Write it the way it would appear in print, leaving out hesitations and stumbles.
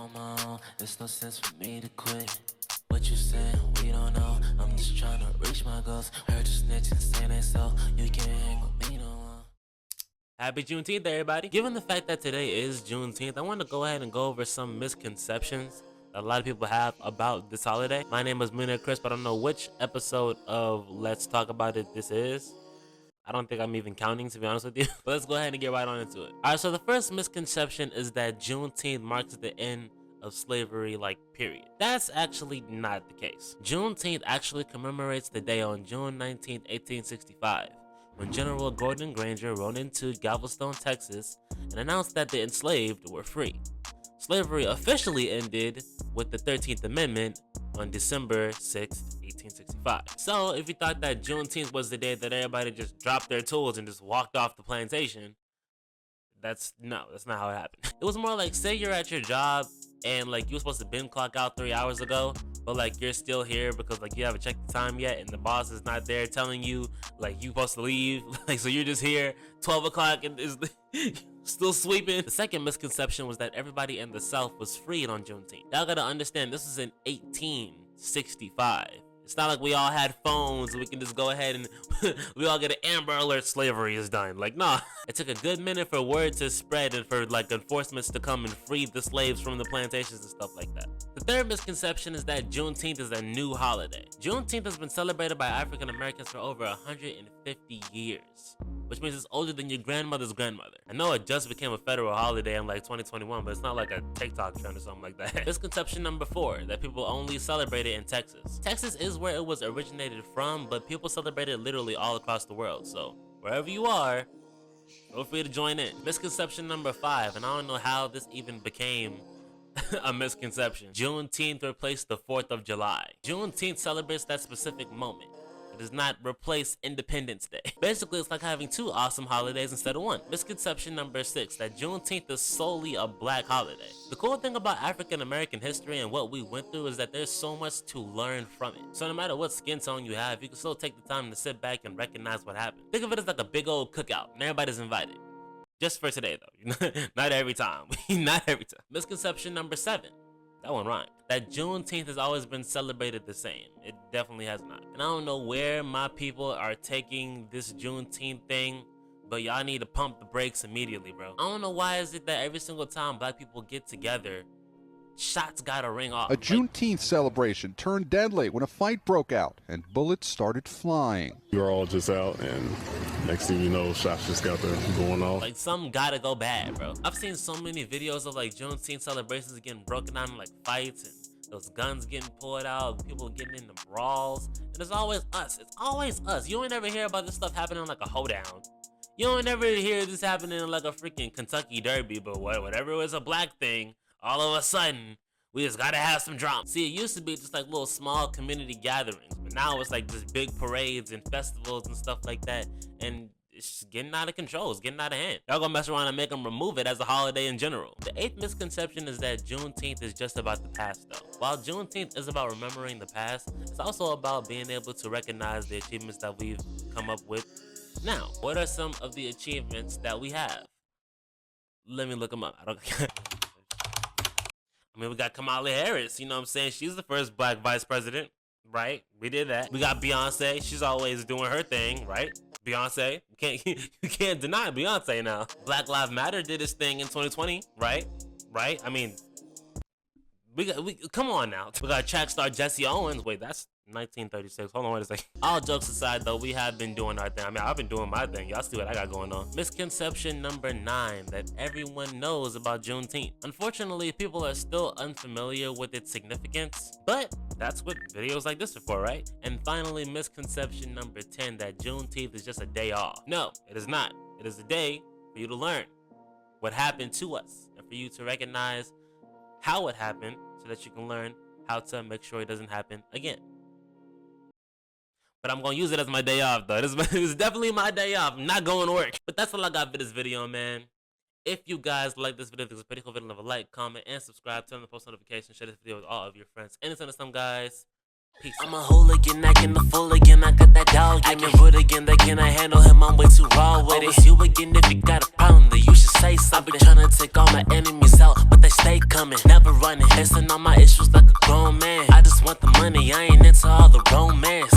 on my own, there's no sense for me to quit. What you saying? We don't know. I'm just trying to reach my goals. Heard you snitching, saying they so you can't hang with me no more. Happy Juneteenth, everybody. Given the fact that today is Juneteenth, I want to go ahead and go over some misconceptions that a lot of people have about this holiday. My name is Millionaire Chris, but I don't know which episode of Let's Talk About It this is. I don't think I'm even counting, to be honest with you. But let's go ahead and get right on into it. All right, so the first misconception is that Juneteenth marks the end of slavery, period. That's actually not the case. Juneteenth actually commemorates the day on June 19, 1865, when General Gordon Granger rode into Galveston, Texas, and announced that the enslaved were free. Slavery officially ended with the 13th Amendment on December 6, 1865. So if you thought that Juneteenth was the day that everybody just dropped their tools and just walked off the plantation, that's not how it happened. It was more like, say you're at your job and you were supposed to bin clock out 3 hours ago, but you're still here because you haven't checked the time yet and the boss is not there telling you you're supposed to leave. So you're just here 12 o'clock and is still sweeping. The second misconception was that everybody in the South was freed on Juneteenth. Y'all gotta understand, this is in 1865. It's not like we all had phones and we can just go ahead and we all get an Amber Alert, slavery is done. Nah. It took a good minute for word to spread and for enforcements to come and free the slaves from the plantations and stuff like that. The third misconception is that Juneteenth is a new holiday. Juneteenth has been celebrated by African Americans for over 150 years, which means it's older than your grandmother's grandmother. I know it just became a federal holiday in 2021, but it's not like a TikTok trend or something like that. Misconception number 4, that people only celebrate it in Texas. Texas is where it was originated from, but people celebrate it literally all across the world. So wherever you are, feel free to join in. Misconception number 5, and I don't know how this even became a misconception. Juneteenth replaced the 4th of July. Juneteenth celebrates that specific moment. It does not replace Independence Day. Basically, it's like having 2 awesome holidays instead of 1. Misconception number 6, that Juneteenth is solely a black holiday. The cool thing about African American history and what we went through is that there's so much to learn from it. So no matter what skin tone you have, you can still take the time to sit back and recognize what happened. Think of it as like a big old cookout, and everybody's invited. Just for today, though. Not every time. Not every time. Misconception number 7. That one rhymed. That Juneteenth has always been celebrated the same. It definitely has not. And I don't know where my people are taking this Juneteenth thing, but y'all need to pump the brakes immediately, bro. I don't know why is it that every single time black people get together, shots gotta ring off. A Juneteenth celebration turned deadly when a fight broke out and bullets started flying. We were all just out, and next thing you know, shots just got there going off. Something gotta go bad, bro. I've seen so many videos of Juneteenth celebrations getting broken down in fights and those guns getting pulled out, people getting into brawls, and it's always us. It's always us. You don't ever hear about this stuff happening in a hoedown. You don't ever hear this happening in a freaking Kentucky Derby, but whatever was a black thing, all of a sudden, we just gotta have some drama. See, it used to be just little small community gatherings, but now it's just big parades and festivals and stuff like that, and it's just getting out of control. It's getting out of hand. Y'all gonna mess around and make them remove it as a holiday in general. The 8th misconception is that Juneteenth is just about the past, though. While Juneteenth is about remembering the past, it's also about being able to recognize the achievements that we've come up with now. What are some of the achievements that we have? Let me look them up. We got Kamala Harris, you know what I'm saying? She's the first black vice president, right? We did that. We got Beyonce. She's always doing her thing, right? Beyonce. You can't deny Beyonce now. Black Lives Matter did its thing in 2020, right? Right? We come on now. We got track star Jesse Owens. Wait, that's 1936. Hold on, wait a second. All jokes aside, though, we have been doing our thing. I've been doing my thing. Y'all see what I got going on. Misconception number 9, that everyone knows about Juneteenth. Unfortunately, people are still unfamiliar with its significance, but that's what videos like this are for, right? And finally, misconception number 10, that Juneteenth is just a day off. No, it is not. It is a day for you to learn what happened to us and for you to recognize how it happened so that you can learn how to make sure it doesn't happen again. But I'm going to use it as my day off, though. This is definitely my day off. I'm not going to work. But that's all I got for this video, man. If you guys like this video, if it's a pretty cool video, leave a like, comment, and subscribe. Turn on the post notifications. Share this video with all of your friends. And until next time, guys. Peace. I'm a hooligan, acting the fool again. I got that dog in me. Rude again, they cannot handle him. I'm way too raw with it. It's you again. If you got a problem, then you should say something. I've been trying to take all my enemies out, but they stay coming, never running, facing all my issues like a grown man. I just want the money, I ain't into all the romance.